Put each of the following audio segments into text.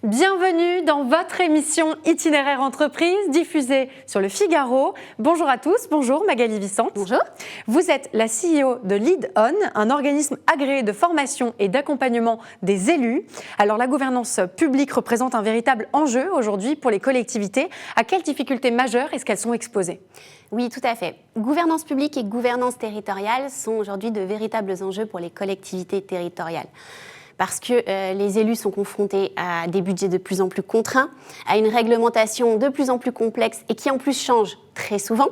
Bienvenue dans votre émission Itinéraire Entreprise, diffusée sur le Figaro. Bonjour à tous, bonjour Magali Vicente. Bonjour. Vous êtes la CEO de Lead On, un organisme agréé de formation et d'accompagnement des élus. Alors la gouvernance publique représente un véritable enjeu aujourd'hui pour les collectivités. À quelles difficultés majeures est-ce qu'elles sont exposées ? Oui, tout à fait. Gouvernance publique et gouvernance territoriale sont aujourd'hui de véritables enjeux pour les collectivités territoriales. Parce que les élus sont confrontés à des budgets de plus en plus contraints, à une réglementation de plus en plus complexe et qui en plus change très souvent.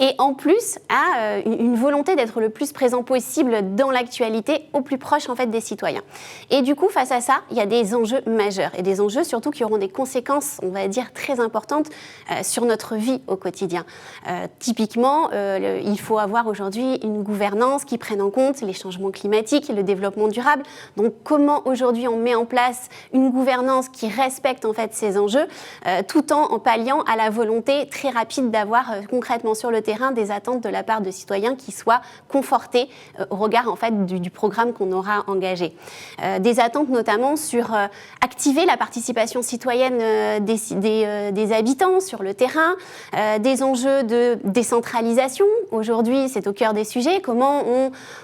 Et en plus, à une volonté d'être le plus présent possible dans l'actualité, au plus proche en fait des citoyens. Et du coup, face à ça, il y a des enjeux majeurs et des enjeux surtout qui auront des conséquences, on va dire, très importantes sur notre vie au quotidien. Typiquement, il faut avoir aujourd'hui une gouvernance qui prenne en compte les changements climatiques et le développement durable. Donc, comment aujourd'hui on met en place une gouvernance qui respecte en fait ces enjeux, tout en palliant à la volonté très rapide d'avoir concrètement sur le terrain des attentes de la part de citoyens qui soient confortés au regard en fait du programme qu'on aura engagé. Des attentes notamment sur activer la participation citoyenne des habitants sur le terrain, des enjeux de décentralisation. Aujourd'hui, c'est au cœur des sujets. Comment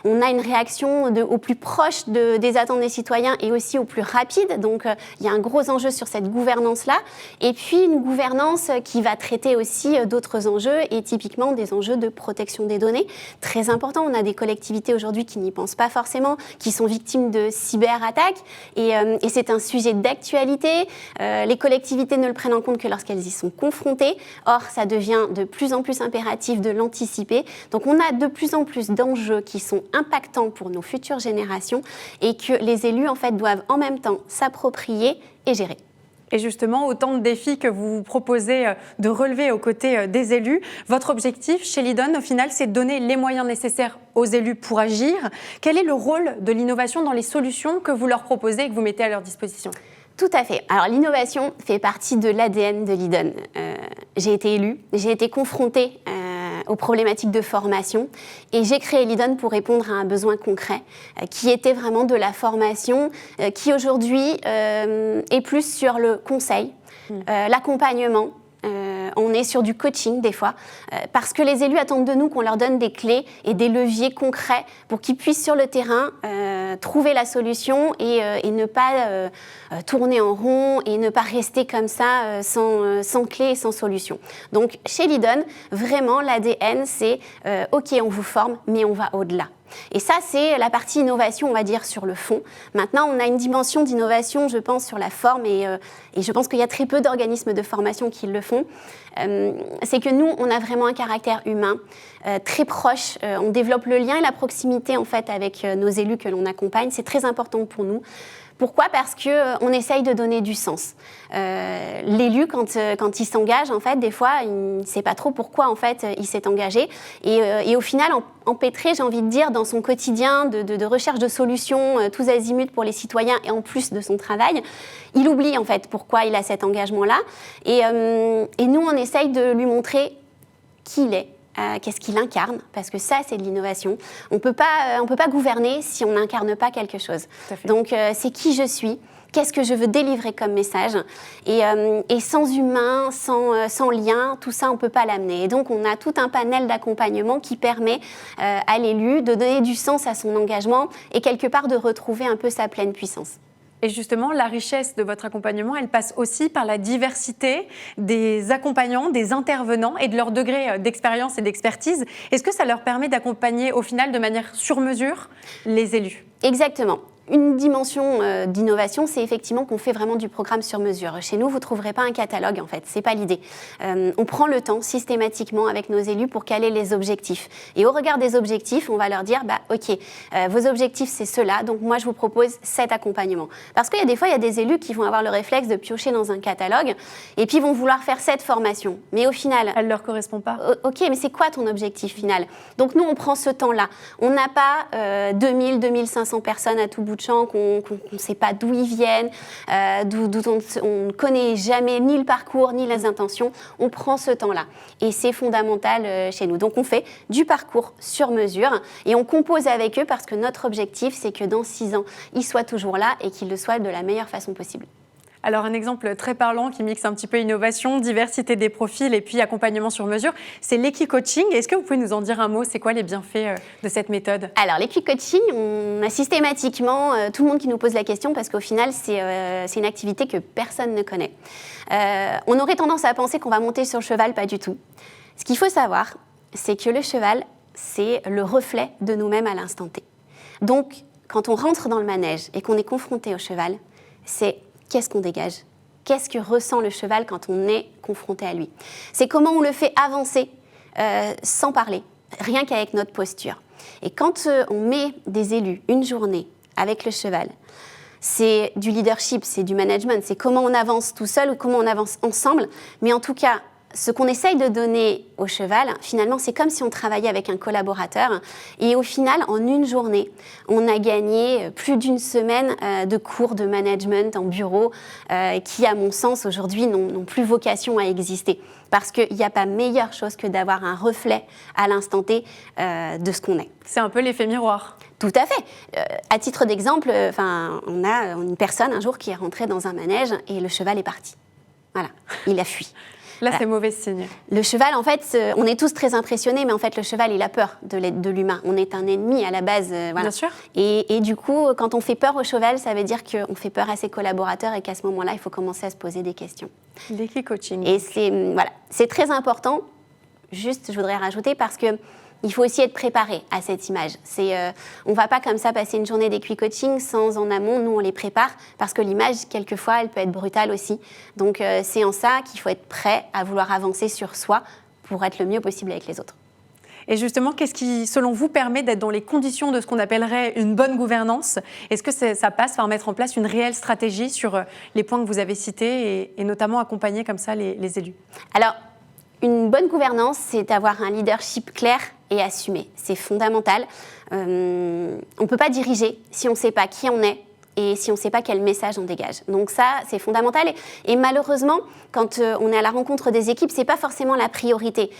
on a une réaction au plus proche des attentes des citoyens et aussi au plus rapide. Donc, il y a un gros enjeu sur cette gouvernance-là. Et puis, une gouvernance qui va traiter aussi d'autres enjeux et typiquement des enjeux de protection des données. Très important, on a des collectivités aujourd'hui qui n'y pensent pas forcément, qui sont victimes de cyberattaques et c'est un sujet d'actualité. Les collectivités ne le prennent en compte que lorsqu'elles y sont confrontées. Or, ça devient de plus en plus impératif de l'anticiper. Donc, on a de plus en plus d'enjeux qui sont impactants pour nos futures générations et que les élus, en fait, doivent en même temps s'approprier et gérer. Et justement, autant de défis que vous vous proposez de relever aux côtés des élus. Votre objectif chez Lead On, au final, c'est de donner les moyens nécessaires aux élus pour agir. Quel est le rôle de l'innovation dans les solutions que vous leur proposez et que vous mettez à leur disposition ? Tout à fait. Alors, l'innovation fait partie de l'ADN de Lead On. J'ai été élue, j'ai été confrontée aux problématiques de formation et j'ai créé Lead On pour répondre à un besoin concret qui était vraiment de la formation qui aujourd'hui est plus sur le conseil, l'accompagnement. On est sur du coaching des fois, parce que les élus attendent de nous qu'on leur donne des clés et des leviers concrets pour qu'ils puissent sur le terrain trouver la solution et ne pas tourner en rond et ne pas rester comme ça sans clé et sans solution. Donc chez Lead On, vraiment l'ADN c'est ok on vous forme mais on va au-delà. Et ça, c'est la partie innovation, on va dire, sur le fond. Maintenant, on a une dimension d'innovation, je pense, sur la forme et je pense qu'il y a très peu d'organismes de formation qui le font. C'est que nous, on a vraiment un caractère humain très proche. On développe le lien et la proximité, en fait, avec nos élus que l'on accompagne. C'est très important pour nous. Pourquoi ? Parce qu'on essaye de donner du sens. L'élu, quand il s'engage, en fait, des fois, il ne sait pas trop pourquoi, en fait, il s'est engagé. Et au final, empêtré, j'ai envie de dire, dans son quotidien de recherche de solutions tous azimuts pour les citoyens et en plus de son travail, il oublie, en fait, pourquoi il a cet engagement-là. Et nous, on essaye de lui montrer qui il est. Qu'est-ce qu'il incarne, parce que ça, c'est de l'innovation. On ne peut pas gouverner si on n'incarne pas quelque chose. Donc, c'est qui je suis, qu'est-ce que je veux délivrer comme message. Et sans humain, sans lien, tout ça, on ne peut pas l'amener. Et donc, on a tout un panel d'accompagnement qui permet à l'élu de donner du sens à son engagement et quelque part de retrouver un peu sa pleine puissance. Et justement, la richesse de votre accompagnement, elle passe aussi par la diversité des accompagnants, des intervenants et de leur degré d'expérience et d'expertise. Est-ce que ça leur permet d'accompagner au final de manière sur mesure les élus ? Exactement. Une dimension d'innovation, c'est effectivement qu'on fait vraiment du programme sur mesure. Chez nous, vous ne trouverez pas un catalogue, en fait. Ce n'est pas l'idée. On prend le temps systématiquement avec nos élus pour caler les objectifs. Et au regard des objectifs, on va leur dire, OK, vos objectifs, c'est ceux-là. Donc, moi, je vous propose cet accompagnement. Parce qu'il y a des fois, il y a des élus qui vont avoir le réflexe de piocher dans un catalogue et puis vont vouloir faire cette formation. Mais au final... Elle ne leur correspond pas. OK, mais c'est quoi ton objectif final ? Donc, nous, on prend ce temps-là. On n'a pas 2000, 2500 personnes à tout bout de champ, qu'on ne sait pas d'où ils viennent, d'où on ne connaît jamais ni le parcours, ni les intentions. On prend ce temps-là. Et c'est fondamental chez nous. Donc, on fait du parcours sur mesure et on compose avec eux parce que notre objectif, c'est que dans 6 ans, ils soient toujours là et qu'ils le soient de la meilleure façon possible. Alors un exemple très parlant qui mixe un petit peu innovation, diversité des profils et puis accompagnement sur mesure, c'est l'Equi-Coaching. Est-ce que vous pouvez nous en dire un mot? C'est quoi les bienfaits de cette méthode? Alors l'Equi-Coaching, on a systématiquement tout le monde qui nous pose la question parce qu'au final, c'est une activité que personne ne connaît. On aurait tendance à penser qu'on va monter sur le cheval, pas du tout. Ce qu'il faut savoir, c'est que le cheval, c'est le reflet de nous-mêmes à l'instant T. Donc, quand on rentre dans le manège et qu'on est confronté au cheval, c'est qu'est-ce qu'on dégage? Qu'est-ce que ressent le cheval quand on est confronté à lui? C'est comment on le fait avancer sans parler, rien qu'avec notre posture. Et quand on met des élus une journée avec le cheval, c'est du leadership, c'est du management, c'est comment on avance tout seul ou comment on avance ensemble. Mais en tout cas, ce qu'on essaye de donner au cheval, finalement, c'est comme si on travaillait avec un collaborateur. Et au final, en une journée, on a gagné plus d'une semaine de cours de management en bureau qui, à mon sens, aujourd'hui, n'ont plus vocation à exister. Parce qu'il n'y a pas meilleure chose que d'avoir un reflet à l'instant T de ce qu'on est. C'est un peu l'effet miroir. Tout à fait. À titre d'exemple, on a une personne un jour qui est rentrée dans un manège et le cheval est parti. Voilà, il a fui. Là, c'est mauvais signe. Le cheval, en fait, on est tous très impressionnés, mais en fait, le cheval, il a peur de l'humain. On est un ennemi à la base. Voilà. Bien sûr. Et du coup, quand on fait peur au cheval, ça veut dire qu'on fait peur à ses collaborateurs et qu'à ce moment-là, il faut commencer à se poser des questions. L'Equi-Coaching. Et c'est très important. Juste, je voudrais rajouter parce que il faut aussi être préparé à cette image. On ne va pas comme ça passer une journée d'Equi-Coaching sans en amont, nous on les prépare parce que l'image, quelquefois, elle peut être brutale aussi. Donc c'est en ça qu'il faut être prêt à vouloir avancer sur soi pour être le mieux possible avec les autres. Et justement, qu'est-ce qui, selon vous, permet d'être dans les conditions de ce qu'on appellerait une bonne gouvernance? Est-ce que ça passe par mettre en place une réelle stratégie sur les points que vous avez cités et notamment accompagner comme ça les élus? Alors, une bonne gouvernance, c'est d'avoir un leadership clair et assumé. C'est fondamental. On ne peut pas diriger si on ne sait pas qui on est et si on ne sait pas quel message on dégage. Donc ça, c'est fondamental. Et malheureusement, quand on est à la rencontre des équipes, ce n'est pas forcément la priorité.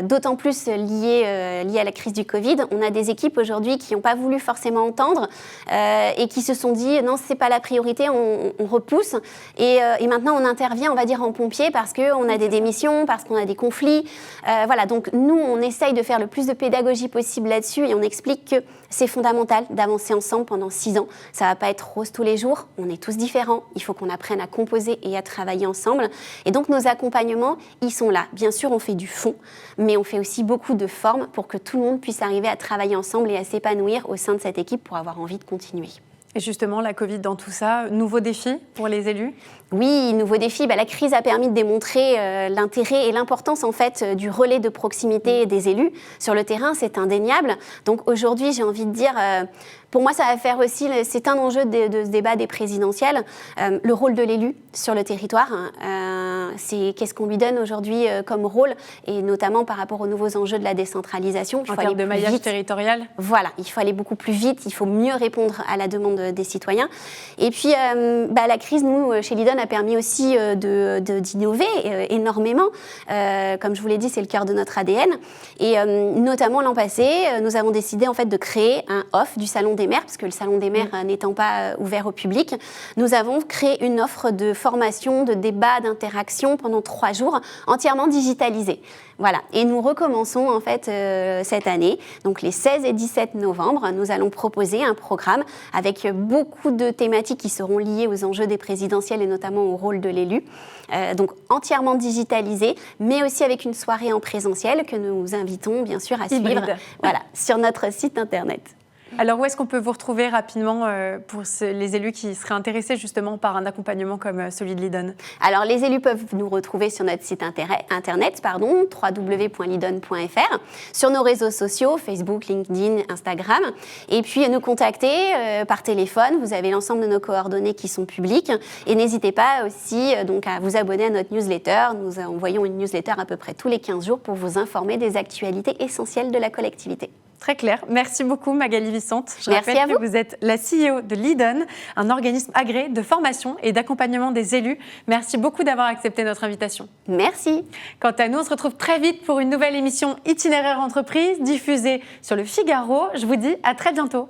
D'autant plus lié à la crise du Covid, on a des équipes aujourd'hui qui n'ont pas voulu forcément entendre et qui se sont dit non, ce n'est pas la priorité, on repousse. Et maintenant, on intervient, on va dire, en pompier parce qu'on a des démissions, parce qu'on a des conflits. Voilà, donc nous, on essaye de faire le plus de pédagogie possible là-dessus et on explique que c'est fondamental d'avancer ensemble pendant 6 ans. Ça ne va pas être rose tous les jours, on est tous différents, il faut qu'on apprenne à composer et à travailler ensemble. Et donc nos accompagnements, ils sont là. Bien sûr, on fait du fond, mais on fait aussi beaucoup de forme pour que tout le monde puisse arriver à travailler ensemble et à s'épanouir au sein de cette équipe pour avoir envie de continuer. Et justement, la Covid dans tout ça, nouveau défi pour les élus? Oui, nouveau défi. La crise a permis de démontrer l'intérêt et l'importance en fait du relais de proximité des élus sur le terrain. C'est indéniable. Donc aujourd'hui, j'ai envie de dire, pour moi, ça va faire aussi, c'est un enjeu de ce débat des présidentielles, le rôle de l'élu sur le territoire. C'est qu'est-ce qu'on lui donne aujourd'hui comme rôle, et notamment par rapport aux nouveaux enjeux de la décentralisation. En termes de maillage territorial. Voilà, il faut aller beaucoup plus vite, il faut mieux répondre à la demande des citoyens. Et puis, la crise, nous, chez Lidon, a permis aussi d'innover énormément. Comme je vous l'ai dit, c'est le cœur de notre ADN. Et notamment l'an passé, nous avons décidé en fait de créer un off du Salon des maires, parce que le Salon des maires n'étant pas ouvert au public, nous avons créé une offre de formation, de débat, d'interaction pendant 3 jours, entièrement digitalisée. Voilà. Et nous recommençons en fait cette année, donc les 16 et 17 novembre, nous allons proposer un programme avec beaucoup de thématiques qui seront liées aux enjeux des présidentielles et notamment au rôle de l'élu. Donc entièrement digitalisé, mais aussi avec une soirée en présentiel que nous invitons bien sûr à suivre sur notre site internet. Alors, où est-ce qu'on peut vous retrouver rapidement pour les élus qui seraient intéressés justement par un accompagnement comme celui de Lidon? Alors, les élus peuvent nous retrouver sur notre site internet, www.lidon.fr, sur nos réseaux sociaux, Facebook, LinkedIn, Instagram, et puis nous contacter par téléphone. Vous avez l'ensemble de nos coordonnées qui sont publiques, et n'hésitez pas aussi donc, à vous abonner à notre newsletter. Nous envoyons une newsletter à peu près tous les 15 jours pour vous informer des actualités essentielles de la collectivité. Très clair. Merci beaucoup Magali Vicente. Je Merci rappelle à vous. que vous êtes la CEO de Lidon, un organisme agréé de formation et d'accompagnement des élus. Merci beaucoup d'avoir accepté notre invitation. Merci. Quant à nous, on se retrouve très vite pour une nouvelle émission Itinéraire Entreprise diffusée sur le Figaro. Je vous dis à très bientôt.